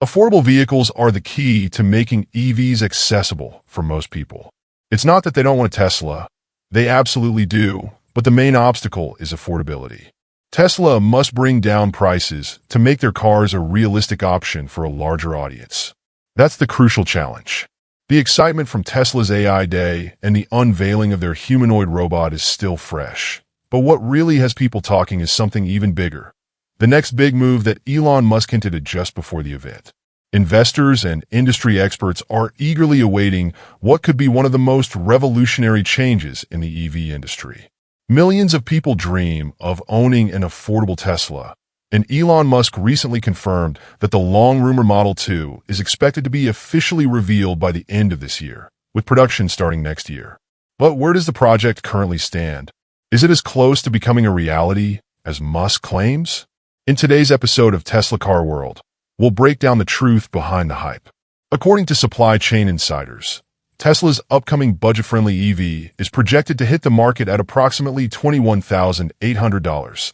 Affordable vehicles are the key to making EVs accessible for most people. It's not that they don't want a Tesla. They absolutely do, but the main obstacle is affordability. Tesla must bring down prices to make their cars a realistic option for a larger audience. That's the crucial challenge. The excitement from Tesla's AI Day and the unveiling of their humanoid robot is still fresh. But what really has people talking is something even bigger. The next big move that Elon Musk hinted at just before the event. Investors and industry experts are eagerly awaiting what could be one of the most revolutionary changes in the EV industry. Millions of people dream of owning an affordable Tesla, and Elon Musk recently confirmed that the long-rumored Model 2 is expected to be officially revealed by the end of this year, with production starting next year. But where does the project currently stand? Is it as close to becoming a reality as Musk claims? In today's episode of Tesla Car World, we'll break down the truth behind the hype. According to supply chain insiders, Tesla's upcoming budget-friendly EV is projected to hit the market at approximately $21,800,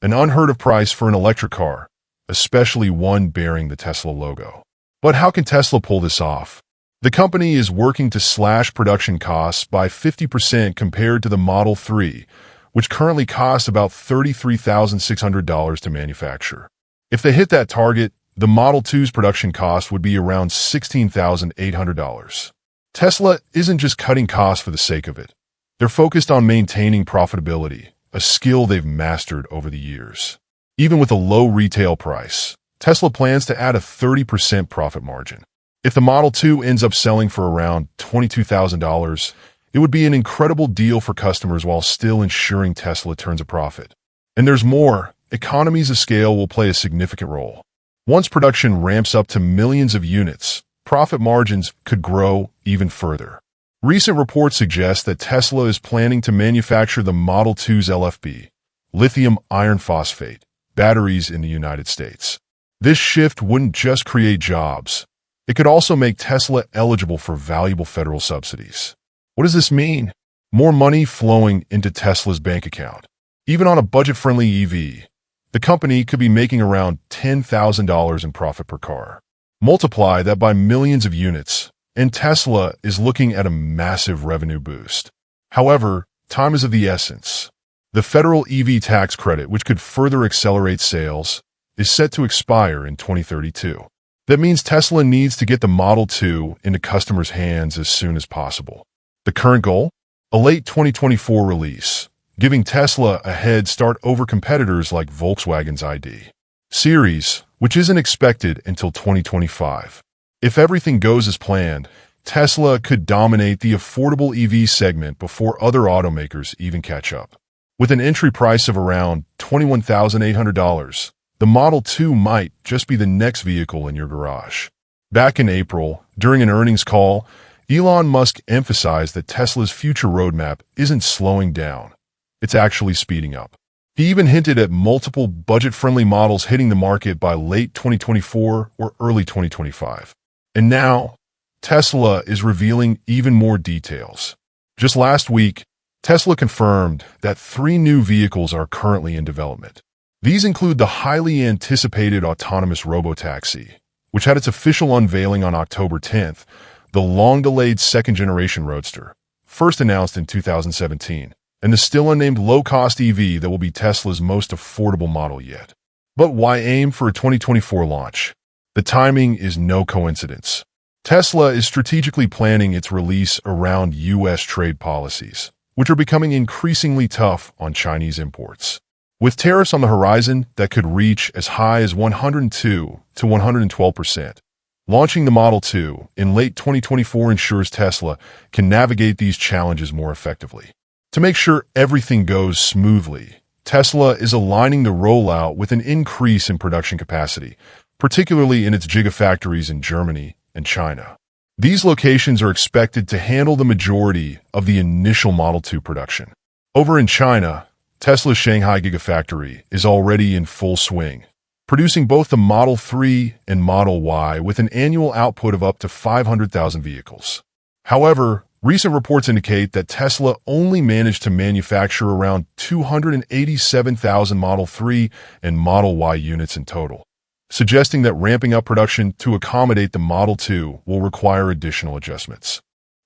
an unheard-of price for an electric car, especially one bearing the Tesla logo. But how can Tesla pull this off? The company is working to slash production costs by 50% compared to the Model 3, which currently costs about $33,600 to manufacture. If they hit that target, the Model 2's production cost would be around $16,800. Tesla isn't just cutting costs for the sake of it. They're focused on maintaining profitability, a skill they've mastered over the years. Even with a low retail price, Tesla plans to add a 30% profit margin. If the Model 2 ends up selling for around $22,000, it would be an incredible deal for customers while still ensuring Tesla turns a profit. And there's more. Economies of scale will play a significant role. Once production ramps up to millions of units, profit margins could grow even further. Recent reports suggest that Tesla is planning to manufacture the Model 2's LFP, lithium iron phosphate, batteries in the United States. This shift wouldn't just create jobs. It could also make Tesla eligible for valuable federal subsidies. What does this mean? More money flowing into Tesla's bank account. Even on a budget-friendly EV, the company could be making around $10,000 in profit per car. Multiply that by millions of units, and Tesla is looking at a massive revenue boost. However, time is of the essence. The federal EV tax credit, which could further accelerate sales, is set to expire in 2032. That means Tesla needs to get the Model 2 into customers' hands as soon as possible. The current goal? A late 2024 release, giving Tesla a head start over competitors like Volkswagen's ID series, which isn't expected until 2025. If everything goes as planned, Tesla could dominate the affordable EV segment before other automakers even catch up. With an entry price of around $21,800, the Model 2 might just be the next vehicle in your garage. Back in April, during an earnings call, Elon Musk emphasized that Tesla's future roadmap isn't slowing down. It's actually speeding up. He even hinted at multiple budget-friendly models hitting the market by late 2024 or early 2025. And now, Tesla is revealing even more details. Just last week, Tesla confirmed that 3 new vehicles are currently in development. These include the highly anticipated autonomous robotaxi, which had its official unveiling on October 10th, the long-delayed second-generation Roadster, first announced in 2017, and the still-unnamed low-cost EV that will be Tesla's most affordable model yet. But why aim for a 2024 launch? The timing is no coincidence. Tesla is strategically planning its release around U.S. trade policies, which are becoming increasingly tough on Chinese imports. With tariffs on the horizon that could reach as high as 102 to 112%, launching the Model 2 in late 2024 ensures Tesla can navigate these challenges more effectively. To make sure everything goes smoothly, Tesla is aligning the rollout with an increase in production capacity, particularly in its gigafactories in Germany and China. These locations are expected to handle the majority of the initial Model 2 production. Over in China, Tesla's Shanghai Gigafactory is already in full swing, producing both the Model 3 and Model Y with an annual output of up to 500,000 vehicles. However, recent reports indicate that Tesla only managed to manufacture around 287,000 Model 3 and Model Y units in total. suggesting that ramping up production to accommodate the Model 2 will require additional adjustments.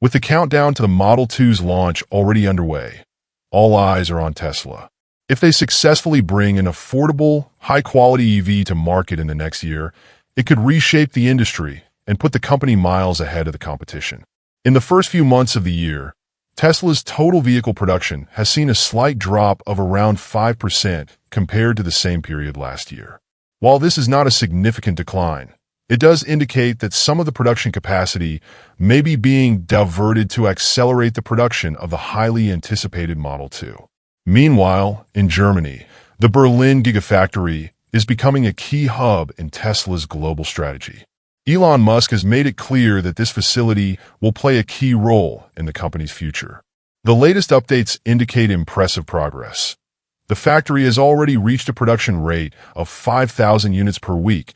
With the countdown to the Model 2's launch already underway, all eyes are on Tesla. If they successfully bring an affordable, high-quality EV to market in the next year, it could reshape the industry and put the company miles ahead of the competition. In the first few months of the year, Tesla's total vehicle production has seen a slight drop of around 5% compared to the same period last year. While this is not a significant decline, it does indicate that some of the production capacity may be being diverted to accelerate the production of the highly anticipated Model 2. Meanwhile, in Germany, the Berlin Gigafactory is becoming a key hub in Tesla's global strategy. Elon Musk has made it clear that this facility will play a key role in the company's future. The latest updates indicate impressive progress. The factory has already reached a production rate of 5,000 units per week,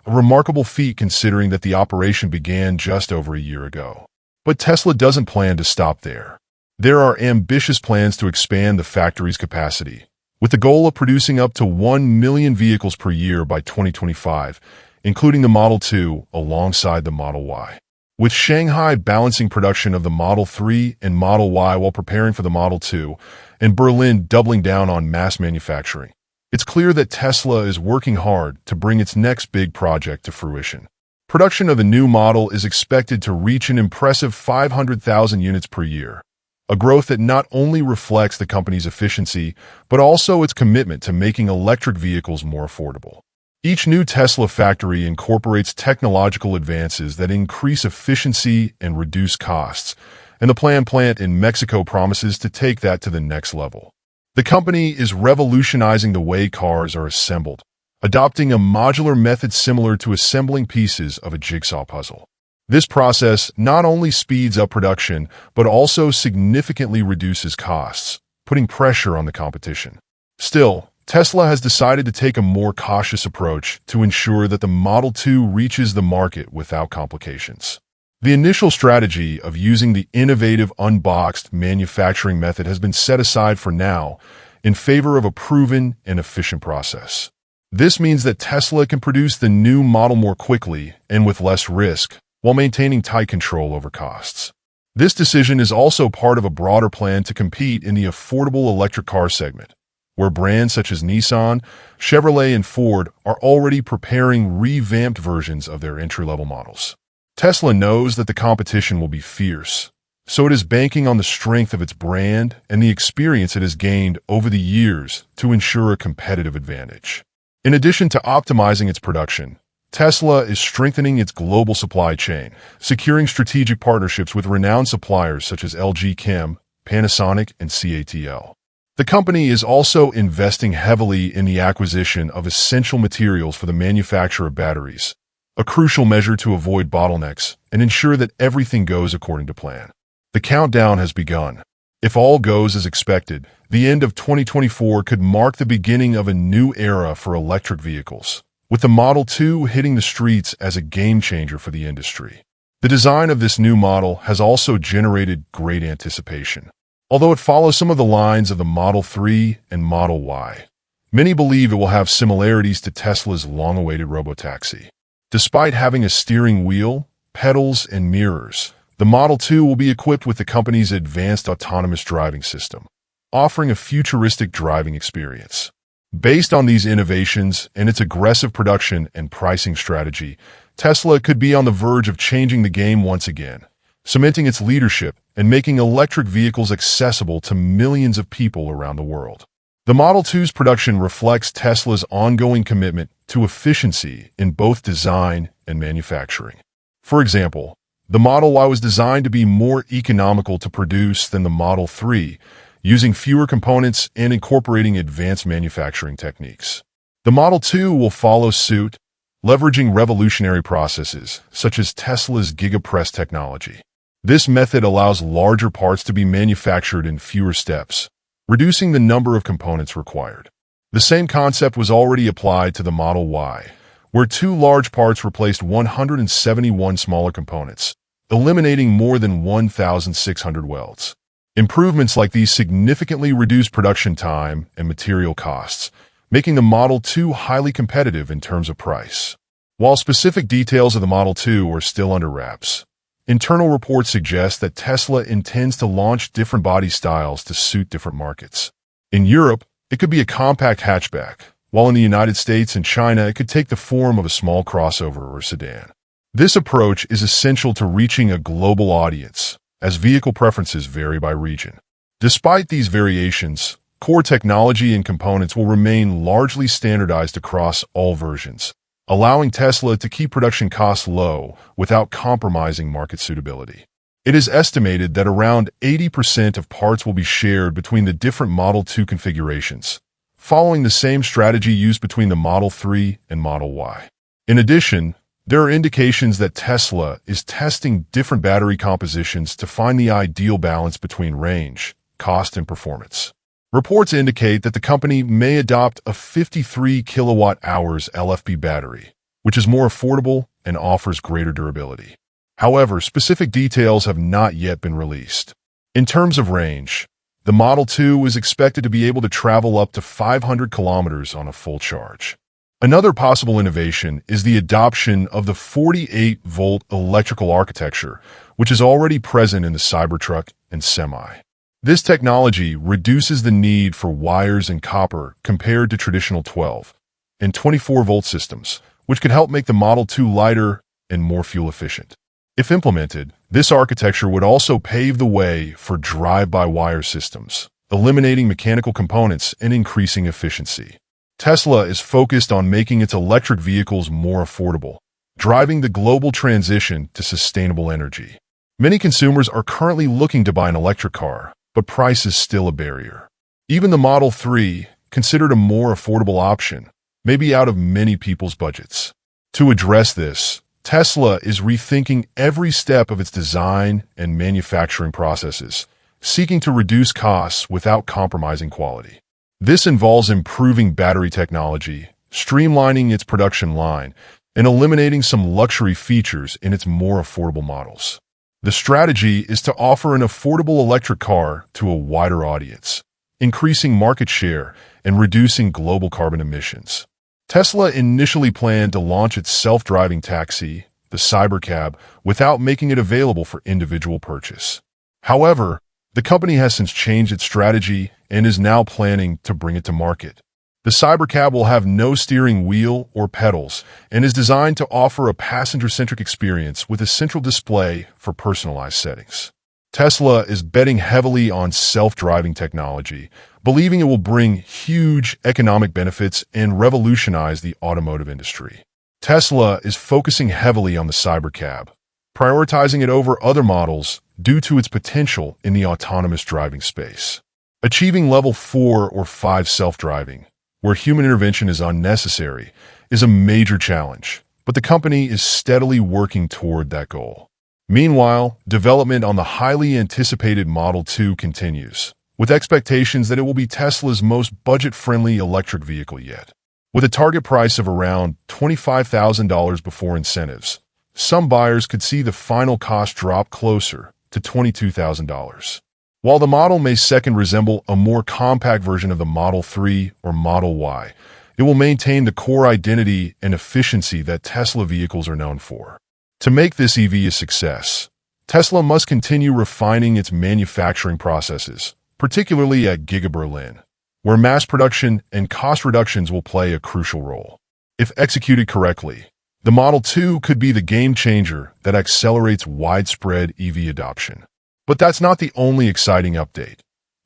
a remarkable feat considering that the operation began just over a year ago. But Tesla doesn't plan to stop there. There are ambitious plans to expand the factory's capacity, with the goal of producing up to 1 million vehicles per year by 2025, including the Model 2 alongside the Model Y. With Shanghai balancing production of the Model 3 and Model Y while preparing for the Model 2, and Berlin doubling down on mass manufacturing, it's clear that Tesla is working hard to bring its next big project to fruition. Production of the new model is expected to reach an impressive 500,000 units per year, a growth that not only reflects the company's efficiency, but also its commitment to making electric vehicles more affordable. Each new Tesla factory incorporates technological advances that increase efficiency and reduce costs, and the planned plant in Mexico promises to take that to the next level. The company is revolutionizing the way cars are assembled, adopting a modular method similar to assembling pieces of a jigsaw puzzle. This process not only speeds up production, but also significantly reduces costs, putting pressure on the competition. Still, Tesla has decided to take a more cautious approach to ensure that the Model 2 reaches the market without complications. The initial strategy of using the innovative unboxed manufacturing method has been set aside for now in favor of a proven and efficient process. This means that Tesla can produce the new model more quickly and with less risk, while maintaining tight control over costs. This decision is also part of a broader plan to compete in the affordable electric car segment, where brands such as Nissan, Chevrolet, and Ford are already preparing revamped versions of their entry-level models. Tesla knows that the competition will be fierce, so it is banking on the strength of its brand and the experience it has gained over the years to ensure a competitive advantage. In addition to optimizing its production, Tesla is strengthening its global supply chain, securing strategic partnerships with renowned suppliers such as LG Chem, Panasonic, and CATL. The company is also investing heavily in the acquisition of essential materials for the manufacture of batteries, a crucial measure to avoid bottlenecks and ensure that everything goes according to plan. The countdown has begun. If all goes as expected, the end of 2024 could mark the beginning of a new era for electric vehicles, with the Model 2 hitting the streets as a game-changer for the industry. The design of this new model has also generated great anticipation. Although it follows some of the lines of the Model 3 and Model Y, many believe it will have similarities to Tesla's long-awaited robotaxi. Despite having a steering wheel, pedals, and mirrors, the Model 2 will be equipped with the company's advanced autonomous driving system, offering a futuristic driving experience. Based on these innovations and its aggressive production and pricing strategy, Tesla could be on the verge of changing the game once again, cementing its leadership and making electric vehicles accessible to millions of people around the world. The Model 2's production reflects Tesla's ongoing commitment to efficiency in both design and manufacturing. For example, the Model Y was designed to be more economical to produce than the Model 3, using fewer components and incorporating advanced manufacturing techniques. The Model 2 will follow suit, leveraging revolutionary processes such as Tesla's GigaPress technology. This method allows larger parts to be manufactured in fewer steps, reducing the number of components required. The same concept was already applied to the Model Y, where 2 large parts replaced 171 smaller components, eliminating more than 1,600 welds. Improvements like these significantly reduce production time and material costs, making the Model 2 highly competitive in terms of price. While specific details of the Model 2 are still under wraps, internal reports suggest that Tesla intends to launch different body styles to suit different markets. In Europe, it could be a compact hatchback, while in the United States and China, it could take the form of a small crossover or sedan. This approach is essential to reaching a global audience, as vehicle preferences vary by region. Despite these variations, core technology and components will remain largely standardized across all versions, allowing Tesla to keep production costs low without compromising market suitability. It is estimated that around 80% of parts will be shared between the different Model 2 configurations, following the same strategy used between the Model 3 and Model Y. In addition, there are indications that Tesla is testing different battery compositions to find the ideal balance between range, cost, and performance. Reports indicate that the company may adopt a 53 kilowatt-hours LFP battery, which is more affordable and offers greater durability. However, specific details have not yet been released. In terms of range, the Model 2 is expected to be able to travel up to 500 kilometers on a full charge. Another possible innovation is the adoption of the 48-volt electrical architecture, which is already present in the Cybertruck and Semi. This technology reduces the need for wires and copper compared to traditional 12 and 24-volt systems, which could help make the Model 2 lighter and more fuel-efficient. If implemented, this architecture would also pave the way for drive-by-wire systems, eliminating mechanical components and increasing efficiency. Tesla is focused on making its electric vehicles more affordable, driving the global transition to sustainable energy. Many consumers are currently looking to buy an electric car, but price is still a barrier. Even the Model 3, considered a more affordable option, may be out of many people's budgets. To address this, Tesla is rethinking every step of its design and manufacturing processes, seeking to reduce costs without compromising quality. This involves improving battery technology, streamlining its production line, and eliminating some luxury features in its more affordable models. The strategy is to offer an affordable electric car to a wider audience, increasing market share and reducing global carbon emissions. Tesla initially planned to launch its self-driving taxi, the Cybercab, without making it available for individual purchase. However, the company has since changed its strategy and is now planning to bring it to market. The Cybercab will have no steering wheel or pedals and is designed to offer a passenger-centric experience with a central display for personalized settings. Tesla is betting heavily on self-driving technology, believing it will bring huge economic benefits and revolutionize the automotive industry. Tesla is focusing heavily on the Cybercab, prioritizing it over other models due to its potential in the autonomous driving space. Achieving level 4 or 5 self-driving, where human intervention is unnecessary, is a major challenge, but the company is steadily working toward that goal. Meanwhile, development on the highly anticipated Model 2 continues, with expectations that it will be Tesla's most budget-friendly electric vehicle yet. With a target price of around $25,000 before incentives, some buyers could see the final cost drop closer to $22,000. While the model may second resemble a more compact version of the Model 3 or Model Y, it will maintain the core identity and efficiency that Tesla vehicles are known for. To make this EV a success, Tesla must continue refining its manufacturing processes, particularly at Giga Berlin, where mass production and cost reductions will play a crucial role. If executed correctly, the Model 2 could be the game changer that accelerates widespread EV adoption. But that's not the only exciting update.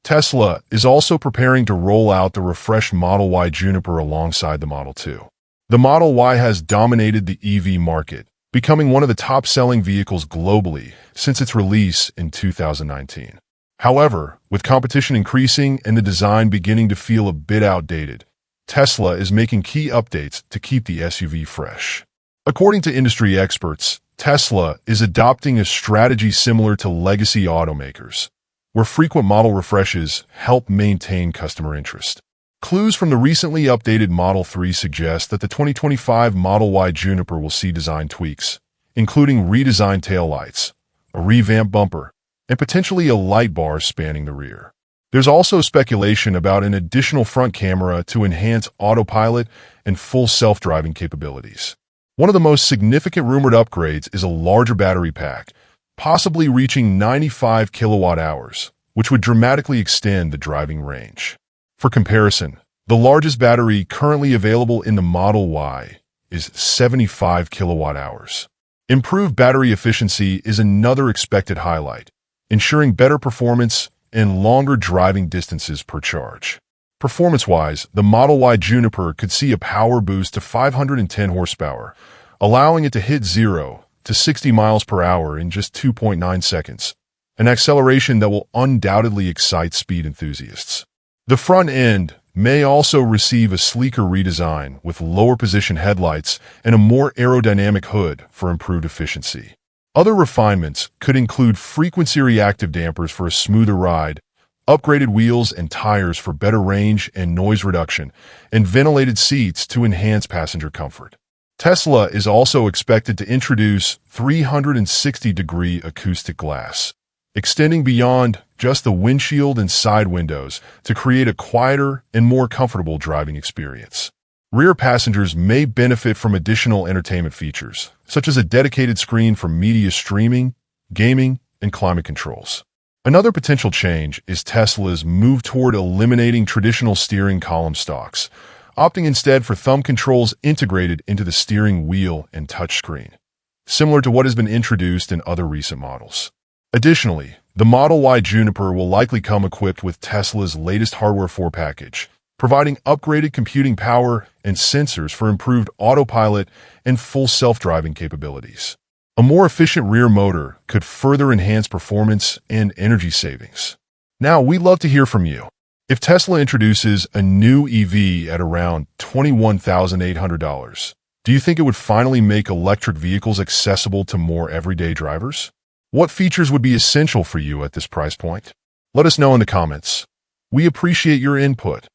Tesla is also preparing to roll out the refreshed Model Y Juniper alongside the Model 2. The Model Y has dominated the EV market, becoming one of the top-selling vehicles globally since its release in 2019. However, with competition increasing and the design beginning to feel a bit outdated, Tesla is making key updates to keep the SUV fresh. According to industry experts, Tesla is adopting a strategy similar to legacy automakers, where frequent model refreshes help maintain customer interest. Clues from the recently updated Model 3 suggest that the 2025 Model Y Juniper will see design tweaks, including redesigned taillights, a revamped bumper, and potentially a light bar spanning the rear. There's also speculation about an additional front camera to enhance autopilot and full self-driving capabilities. One of the most significant rumored upgrades is a larger battery pack, possibly reaching 95 kilowatt hours, which would dramatically extend the driving range. For comparison, the largest battery currently available in the Model Y is 75 kilowatt hours. Improved battery efficiency is another expected highlight, ensuring better performance and longer driving distances per charge. Performance-wise, the Model Y Juniper could see a power boost to 510 horsepower, allowing it to hit 0 to 60 miles per hour in just 2.9 seconds, an acceleration that will undoubtedly excite speed enthusiasts. The front end may also receive a sleeker redesign with lower position headlights and a more aerodynamic hood for improved efficiency. Other refinements could include frequency-reactive dampers for a smoother ride, upgraded wheels and tires for better range and noise reduction, and ventilated seats to enhance passenger comfort. Tesla is also expected to introduce 360-degree acoustic glass, extending beyond just the windshield and side windows to create a quieter and more comfortable driving experience. Rear passengers may benefit from additional entertainment features, such as a dedicated screen for media streaming, gaming, and climate controls. Another potential change is Tesla's move toward eliminating traditional steering column stalks, opting instead for thumb controls integrated into the steering wheel and touchscreen, similar to what has been introduced in other recent models. Additionally, the Model Y Juniper will likely come equipped with Tesla's latest Hardware 4 package, providing upgraded computing power and sensors for improved autopilot and full self-driving capabilities. A more efficient rear motor could further enhance performance and energy savings. Now, we'd love to hear from you. If Tesla introduces a new EV at around $21,800, do you think it would finally make electric vehicles accessible to more everyday drivers? What features would be essential for you at this price point? Let us know in the comments. We appreciate your input.